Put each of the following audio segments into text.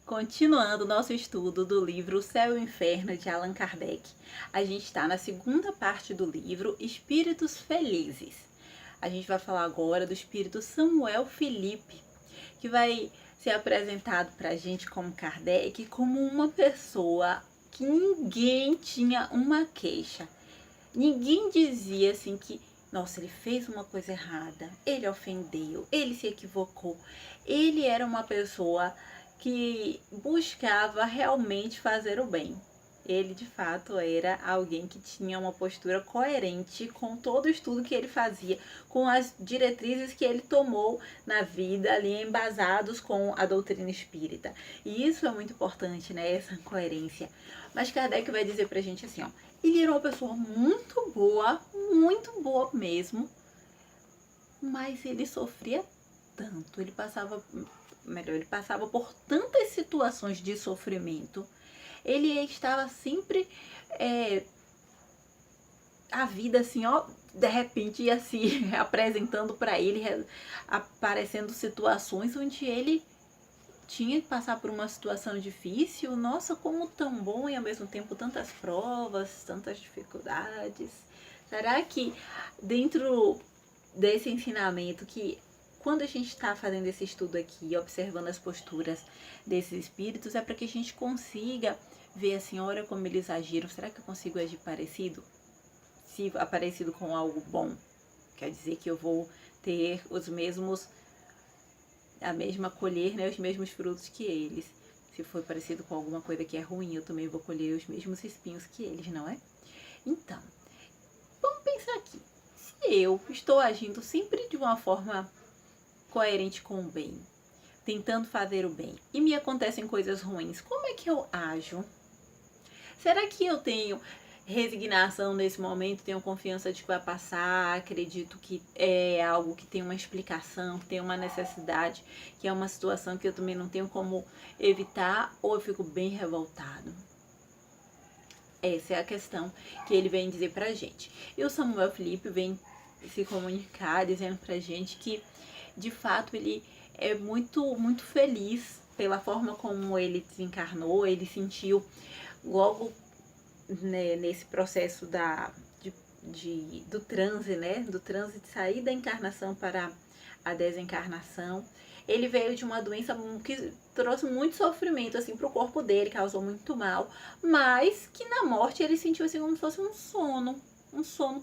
Continuando o nosso estudo do livro O Céu e o Inferno, de Allan Kardec, a gente está na segunda parte do livro Espíritos Felizes. A gente vai falar agora do espírito Samuel Felipe, que vai ser apresentado para a gente como Kardec, como uma pessoa que ninguém tinha uma queixa. Ninguém dizia assim que, nossa, ele fez uma coisa errada, ele ofendeu, ele se equivocou. Ele era uma pessoa que buscava realmente fazer o bem. Ele, de fato, era alguém que tinha uma postura coerente com todo o estudo que ele fazia, com as diretrizes que ele tomou na vida, ali embasados com a doutrina espírita. E isso é muito importante, né? Essa coerência. Mas Kardec vai dizer pra gente assim, ó, ele era uma pessoa muito boa mesmo, mas ele sofria tanto, ele passava por tantas situações de sofrimento, ele estava sempre, a vida assim, ó, de repente ia se apresentando para ele, aparecendo situações onde ele tinha que passar por uma situação difícil. Nossa, como tão bom e ao mesmo tempo tantas provas, tantas dificuldades. Será que dentro desse ensinamento, que quando a gente está fazendo esse estudo aqui, observando as posturas desses espíritos, é para que a gente consiga ver assim, olha como eles agiram, será que eu consigo agir parecido? Se parecido com algo bom, quer dizer que eu vou ter a mesma colher, né, os mesmos frutos que eles. Se for parecido com alguma coisa que é ruim, eu também vou colher os mesmos espinhos que eles, não é? Então, vamos pensar aqui. Se eu estou agindo sempre de uma forma coerente com o bem, tentando fazer o bem, e me acontecem coisas ruins, como é que eu ajo? Será que eu tenho resignação nesse momento, tenho confiança de que vai passar, acredito que é algo que tem uma explicação, que tem uma necessidade, que é uma situação que eu também não tenho como evitar, ou eu fico bem revoltado? Essa é a questão que ele vem dizer pra gente. E o Samuel Felipe vem se comunicar dizendo pra gente que, de fato, ele é muito feliz pela forma como ele desencarnou, ele sentiu logo, né, nesse processo do transe, né? Do transe de sair da encarnação para a desencarnação. Ele veio de uma doença que trouxe muito sofrimento assim para o corpo dele, causou muito mal, mas que na morte ele sentiu assim como se fosse um sono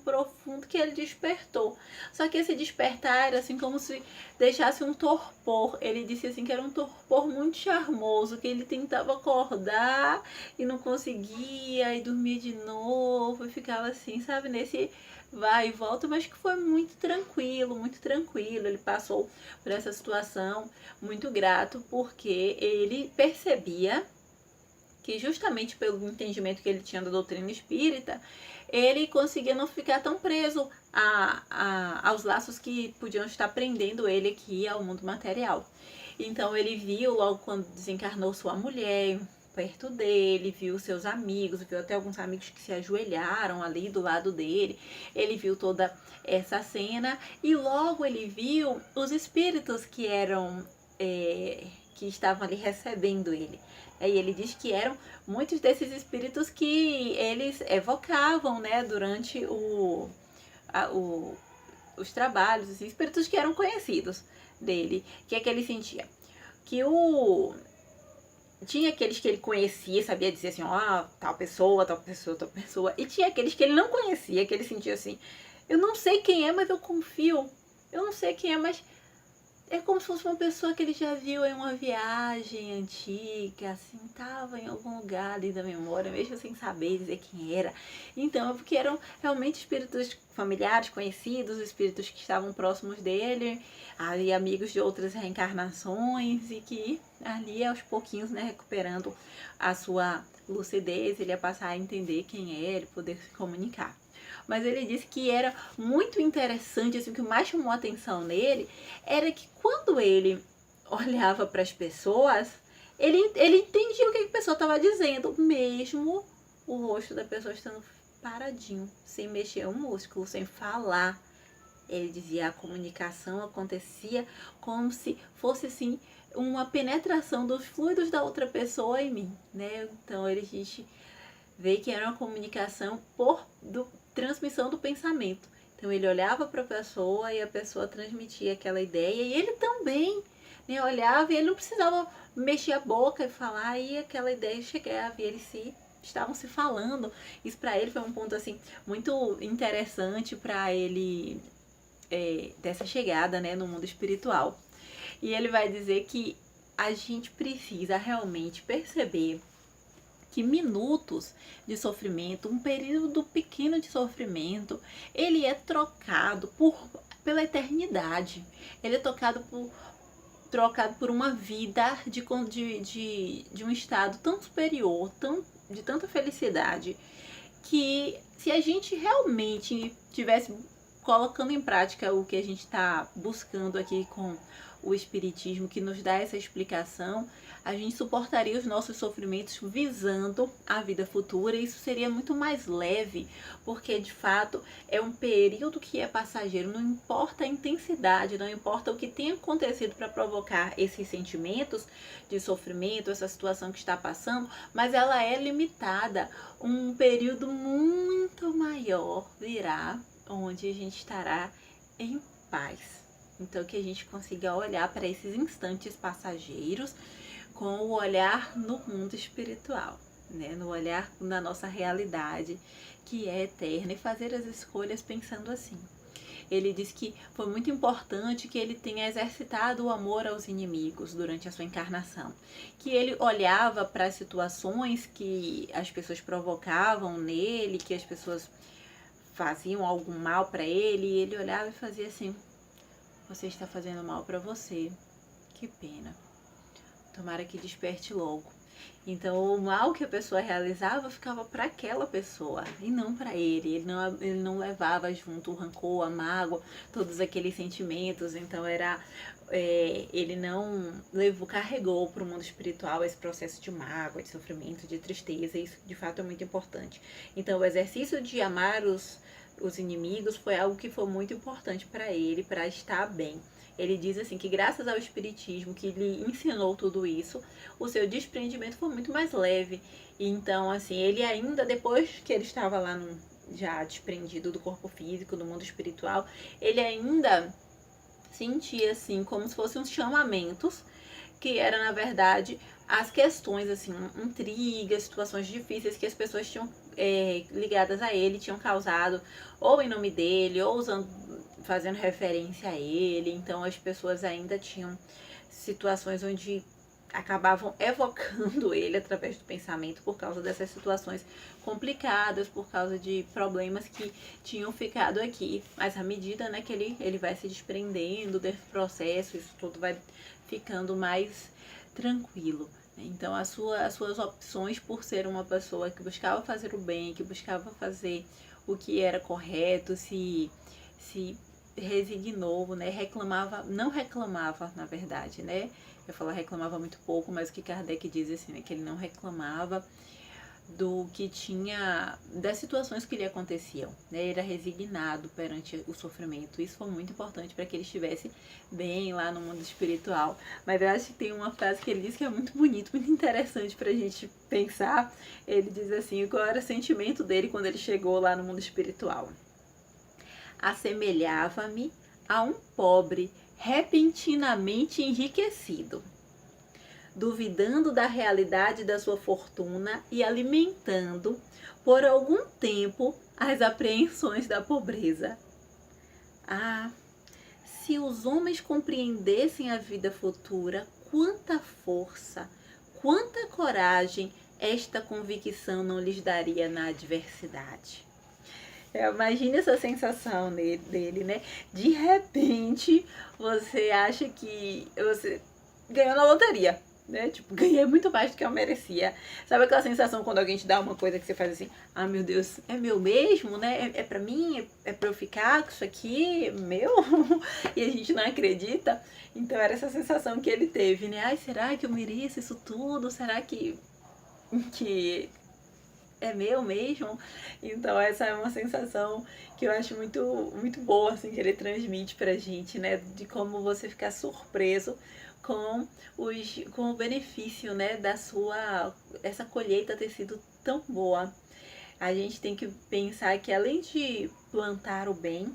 profundo que ele despertou. Só que esse despertar era assim como se deixasse um torpor. Ele disse assim que era um torpor muito charmoso, que ele tentava acordar e não conseguia, e dormia de novo, e ficava assim, sabe, nesse vai e volta, mas que foi muito tranquilo, muito tranquilo. Ele passou por essa situação muito grato, porque ele percebia que, justamente pelo entendimento que ele tinha da doutrina espírita, ele conseguia não ficar tão preso aos laços que podiam estar prendendo ele aqui ao mundo material. Então ele viu logo quando desencarnou sua mulher perto dele, viu seus amigos, viu até alguns amigos que se ajoelharam ali do lado dele. Ele viu toda essa cena e logo ele viu os espíritos que eram que estavam ali recebendo ele. E ele diz que eram muitos desses espíritos que eles evocavam, né, durante os trabalhos, assim, espíritos que eram conhecidos dele. Que é que ele sentia? Que tinha aqueles que ele conhecia, sabia dizer assim, ó, tal pessoa, tal pessoa, tal pessoa. E tinha aqueles que ele não conhecia, que ele sentia assim, eu não sei quem é, mas eu confio. Eu não sei quem é, mas é como se fosse uma pessoa que ele já viu em uma viagem antiga, assim, tava em algum lugar ali da memória, mesmo sem saber dizer quem era. Então, é porque eram realmente espíritos familiares, conhecidos, espíritos que estavam próximos dele, ali amigos de outras reencarnações, e que ali aos pouquinhos, né, recuperando a sua lucidez, ele ia passar a entender quem era e poder se comunicar. Mas ele disse que era muito interessante, assim, o que mais chamou a atenção nele era que quando ele olhava para as pessoas, ele entendia o que a pessoa estava dizendo, mesmo o rosto da pessoa estando paradinho, sem mexer um músculo, sem falar. Ele dizia, a comunicação acontecia como se fosse assim uma penetração dos fluidos da outra pessoa em mim, né? Então a gente vê que era uma comunicação transmissão do pensamento. Então ele olhava para a pessoa e a pessoa transmitia aquela ideia e ele também, né, olhava e ele não precisava mexer a boca e falar e aquela ideia chegava e eles estavam se falando. Isso para ele foi um ponto assim muito interessante para ele dessa chegada, né, no mundo espiritual. E ele vai dizer que a gente precisa realmente perceber que minutos de sofrimento, um período pequeno de sofrimento, ele é trocado pela eternidade. Ele é trocado por uma vida de um estado tão superior, de tanta felicidade, que se a gente realmente tivesse colocando em prática o que a gente está buscando aqui com o Espiritismo, que nos dá essa explicação, a gente suportaria os nossos sofrimentos visando a vida futura, e isso seria muito mais leve, porque de fato é um período que é passageiro, não importa a intensidade, não importa o que tenha acontecido para provocar esses sentimentos de sofrimento, essa situação que está passando, mas ela é limitada. Um período muito maior virá, onde a gente estará em paz. Então que a gente consiga olhar para esses instantes passageiros com o olhar no mundo espiritual, né? No olhar na nossa realidade, que é eterna, e fazer as escolhas pensando assim. Ele diz que foi muito importante que ele tenha exercitado o amor aos inimigos durante a sua encarnação, que ele olhava para as situações que as pessoas provocavam nele, que as pessoas faziam algum mal para ele, e ele olhava e fazia assim: você está fazendo mal para você, que pena, tomara que desperte logo. Então o mal que a pessoa realizava ficava para aquela pessoa e não para ele. Ele não levava junto o rancor, a mágoa, todos aqueles sentimentos. Então ele não carregou para o mundo espiritual esse processo de mágoa, de sofrimento, de tristeza. Isso de fato é muito importante. Então o exercício de amar os inimigos foi algo que foi muito importante para ele, para estar bem. Ele diz assim que graças ao Espiritismo, que lhe ensinou tudo isso, o seu desprendimento foi muito mais leve. E então, assim, ele ainda, depois que ele estava lá já desprendido do corpo físico, do mundo espiritual, ele ainda sentia, assim, como se fossem uns chamamentos, que era, na verdade, as questões, assim, intrigas, situações difíceis que as pessoas tinham ligadas a ele, tinham causado, ou em nome dele, ou fazendo referência a ele. Então as pessoas ainda tinham situações onde acabavam evocando ele através do pensamento por causa dessas situações complicadas, por causa de problemas que tinham ficado aqui. Mas à medida, né, que ele vai se desprendendo desse processo, isso tudo vai ficando mais tranquilo. Então as suas opções, por ser uma pessoa que buscava fazer o bem, que buscava fazer o que era correto, se resignou, né? Não reclamava, na verdade, né? Eu falo reclamava muito pouco, mas o que Kardec diz assim, né? Que ele não reclamava do que tinha, das situações que lhe aconteciam, né? Ele era resignado perante o sofrimento. Isso foi muito importante para que ele estivesse bem lá no mundo espiritual. Mas eu acho que tem uma frase que ele diz que é muito bonito, muito interessante para a gente pensar. Ele diz assim, qual era o sentimento dele quando ele chegou lá no mundo espiritual: assemelhava-me a um pobre repentinamente enriquecido, duvidando da realidade da sua fortuna e alimentando por algum tempo as apreensões da pobreza. Ah, se os homens compreendessem a vida futura, quanta força, quanta coragem esta convicção não lhes daria na adversidade. Imagine essa sensação dele, né? De repente, você acha que você ganhou na loteria, né? Tipo, ganhei muito mais do que eu merecia. Sabe aquela sensação quando alguém te dá uma coisa que você faz assim: ah, meu Deus, é meu mesmo, né? É pra mim? É pra eu ficar com isso aqui? Meu? E a gente não acredita. Então era essa sensação que ele teve, né? Ai, será que eu mereço isso tudo? Será que é meu mesmo? Então essa é uma sensação que eu acho muito, muito boa, assim, que ele transmite pra gente, né? De como você ficar surpreso com, com o benefício, né, essa colheita ter sido tão boa. A gente tem que pensar que além de plantar o bem,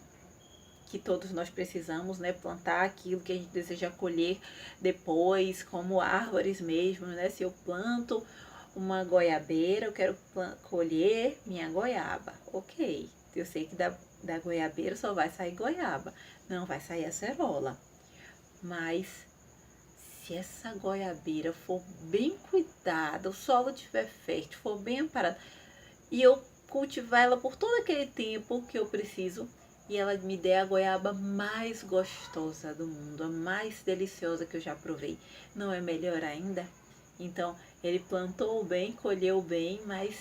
que todos nós precisamos, né, plantar aquilo que a gente deseja colher depois, como árvores mesmo, né, se eu planto uma goiabeira, eu quero colher minha goiaba, ok, eu sei que da goiabeira só vai sair goiaba, não vai sair acerola, mas se essa goiabeira for bem cuidada, o solo estiver fértil, for bem amparado, e eu cultivar ela por todo aquele tempo que eu preciso, e ela me der a goiaba mais gostosa do mundo, a mais deliciosa que eu já provei, não é melhor ainda? Então, ele plantou bem, colheu bem, mas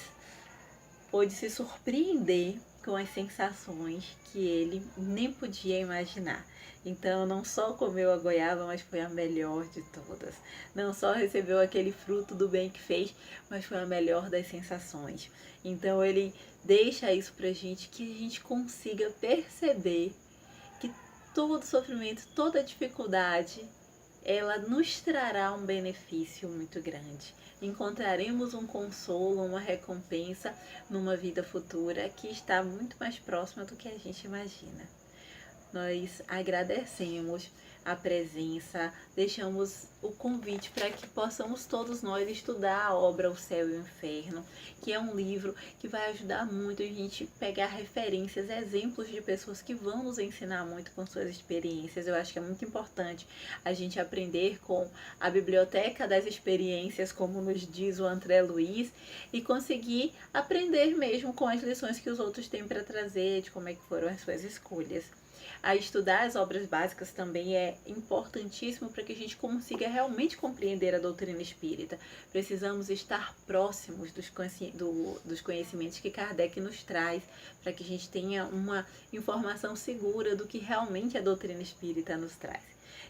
pôde se surpreender com as sensações que ele nem podia imaginar. Então, não só comeu a goiaba, mas foi a melhor de todas. Não só recebeu aquele fruto do bem que fez, mas foi a melhor das sensações. Então, ele deixa isso pra gente, que a gente consiga perceber que todo sofrimento, toda dificuldade, ela nos trará um benefício muito grande. Encontraremos um consolo, uma recompensa numa vida futura que está muito mais próxima do que a gente imagina. Nós agradecemos a presença, deixamos o convite para que possamos todos nós estudar a obra O Céu e o Inferno, que é um livro que vai ajudar muito a gente pegar referências, exemplos de pessoas que vão nos ensinar muito com suas experiências. Eu acho que é muito importante a gente aprender com a biblioteca das experiências, como nos diz o André Luiz, e conseguir aprender mesmo com as lições que os outros têm para trazer, de como é que foram as suas escolhas. A estudar as obras básicas também é importantíssimo para que a gente consiga realmente compreender a doutrina espírita. Precisamos estar próximos dos conhecimentos que Kardec nos traz, para que a gente tenha uma informação segura do que realmente a doutrina espírita nos traz.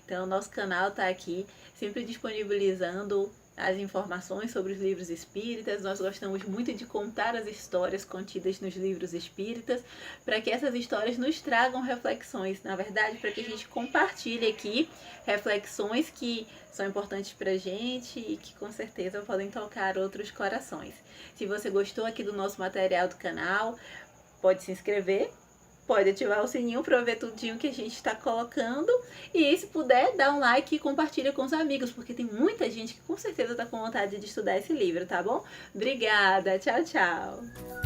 Então, nosso canal está aqui, sempre disponibilizando as informações sobre os livros espíritas. Nós gostamos muito de contar as histórias contidas nos livros espíritas, para que essas histórias nos tragam reflexões, na verdade, para que a gente compartilhe aqui reflexões que são importantes para a gente e que com certeza podem tocar outros corações. Se você gostou aqui do nosso material do canal, pode se inscrever, pode ativar o sininho para ver tudinho que a gente está colocando. E se puder, dá um like e compartilha com os amigos, porque tem muita gente que com certeza está com vontade de estudar esse livro, tá bom? Obrigada, tchau, tchau!